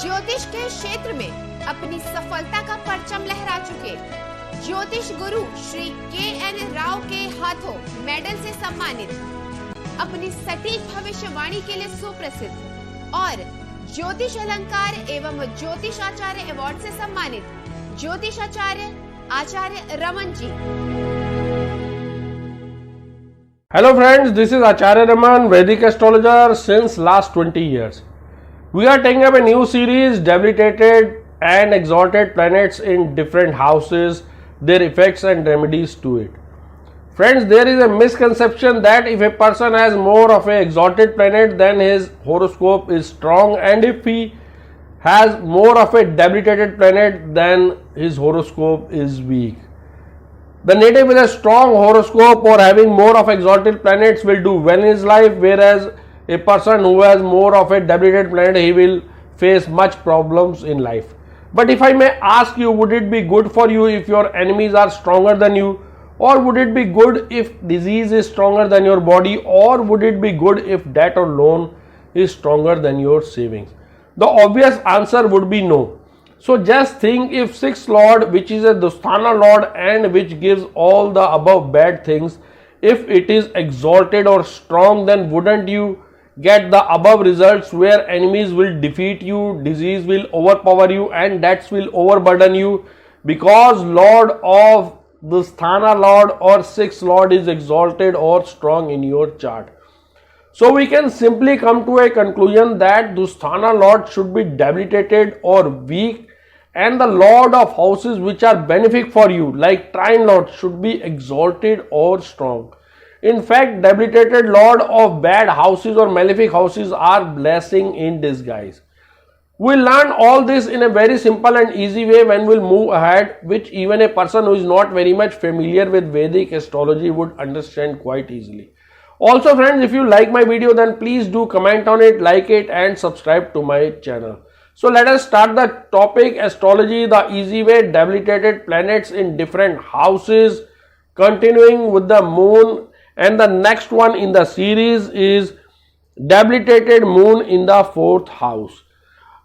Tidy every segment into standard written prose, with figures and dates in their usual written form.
ज्योतिष के क्षेत्र में अपनी सफलता का परचम लहरा चुके ज्योतिष गुरु श्री के.एन. राव के हाथों मेडल से सम्मानित, अपनी सटीक भविष्यवाणी के लिए सुप्रसिद्ध और ज्योतिष अलंकार एवं ज्योतिष आचार्य अवार्ड से सम्मानित ज्योतिष आचार्य Raman ji. Hello friends, this is Acharya Raman, Vedic astrologer since last 20 years. We are taking up a new series, debilitated and exalted planets in different houses, their effects and remedies to it. Friends, there is a misconception that if a person has more of an exalted planet, then his horoscope is strong, and if he has more of a debilitated planet, then his horoscope is weak. The native with a strong horoscope or having more of exalted planets will do well in his life, whereas a person who has more of a debilitated planet, he will face much problems in life. But if I may ask you, would it be good for you if your enemies are stronger than you, or would it be good if disease is stronger than your body, or would it be good if debt or loan is stronger than your savings? The obvious answer would be no. So just think, if 6th lord, which is a Dusthana lord and which gives all the above bad things, if it is exalted or strong, then wouldn't you get the above results where enemies will defeat you, disease will overpower you and debts will overburden you, because lord of Dusthana lord or 6th lord is exalted or strong in your chart. So we can simply come to a conclusion that Dusthana lord should be debilitated or weak, and the lord of houses which are benefic for you, like trine lord, should be exalted or strong. In fact, debilitated lord of bad houses or malefic houses are blessing in disguise. We'll learn all this in a very simple and easy way when we'll move ahead, which even a person who is not very much familiar with Vedic astrology would understand quite easily. Also friends, if you like my video, then please do comment on it, like it and subscribe to my channel. So let us start the topic, astrology the easy way, debilitated planets in different houses, continuing with the moon, and the next one in the series is debilitated moon in the 4th house.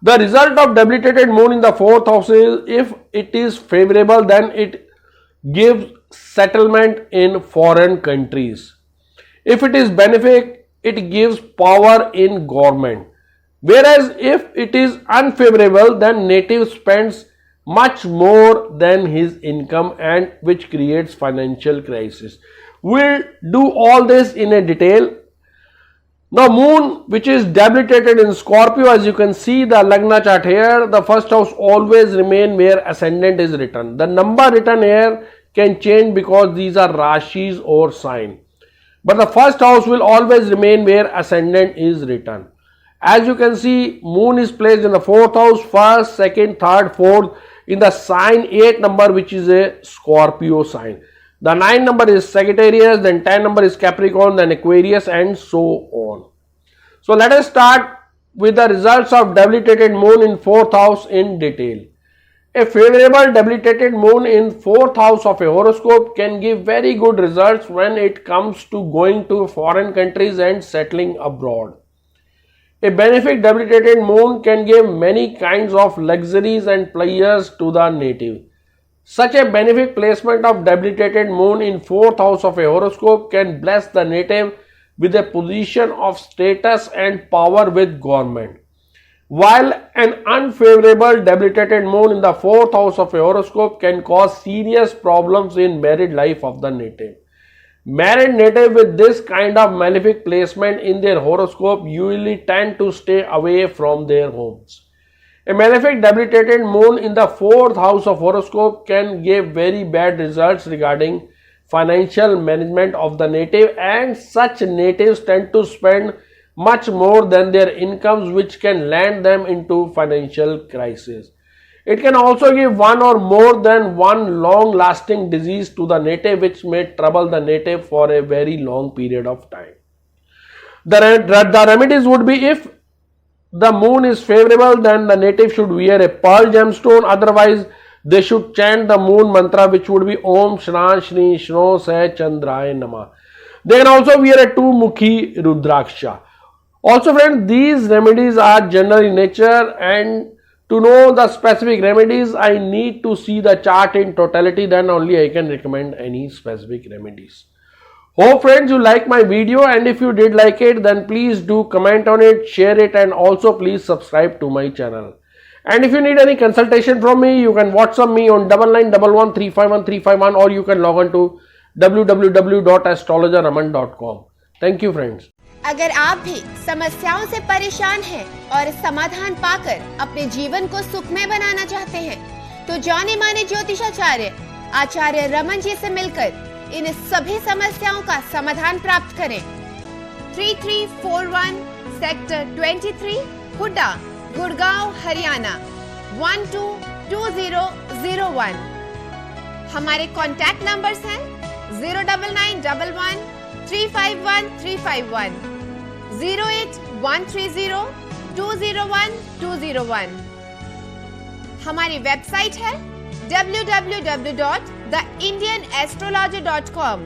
The result of debilitated moon in the 4th house is, if it is favorable, then it gives settlement in foreign countries. If it is benefic, it gives power in government. Whereas if it is unfavorable, then native spends much more than his income, and which creates financial crisis. We'll do all this in a detail. Now moon, which is debilitated in Scorpio, as you can see the Lagna chart here, the first house always remain where ascendant is written. The number written here can change because these are Rashis or sign. But the first house will always remain where ascendant is written. As you can see, moon is placed in the 4th house, 1st, 2nd, 3rd, 4th in the sign 8 number, which is a Scorpio sign. The 9 number is Sagittarius, then 10 number is Capricorn, then Aquarius and so on. So let us start with the results of debilitated moon in 4th house in detail. A favorable debilitated moon in 4th house of a horoscope can give very good results when it comes to going to foreign countries and settling abroad. A benefic debilitated moon can give many kinds of luxuries and pleasures to the native. Such a benefic placement of debilitated moon in 4th house of a horoscope can bless the native with a position of status and power with government. While an unfavorable debilitated moon in the 4th house of a horoscope can cause serious problems in married life of the native. Married native with this kind of malefic placement in their horoscope usually tend to stay away from their homes. A malefic debilitated moon in the 4th house of horoscope can give very bad results regarding financial management of the native, and such natives tend to spend much more than their incomes, which can land them into financial crisis. It can also give one or more than one long-lasting disease to the native, which may trouble the native for a very long period of time. The remedies would be, if the moon is favorable, then the native should wear a pearl gemstone. Otherwise, they should chant the moon mantra, which would be Om Shran Shri Shno Se Chandraya Namah. They can also wear a 2-mukhi Rudraksha. Also friends, these remedies are general in nature and To know the specific remedies, I need to see the chart in totality, then only I can recommend any specific remedies. Hope friends you like my video, and if you did like it, then please do comment on it, share it, and also please subscribe to my channel. And if you need any consultation from me, you can WhatsApp me on 9911351351, or you can log on to www.astrologerraman.com. Thank you friends. अगर आप भी समस्याओं से परेशान हैं और समाधान पाकर अपने जीवन को सुखमय बनाना चाहते हैं, तो जाने माने ज्योतिषाचार्य आचार्य रमन जी से मिलकर इन सभी समस्याओं का समाधान प्राप्त करें। 3341 सेक्टर 23 हुड्डा, गुड़गांव, हरियाणा 122001। हमारे कॉन्टैक्ट नंबर्स हैं 09911 351 351, 08130 201 201। हमारी वेबसाइट है www.theindianastrologer.com।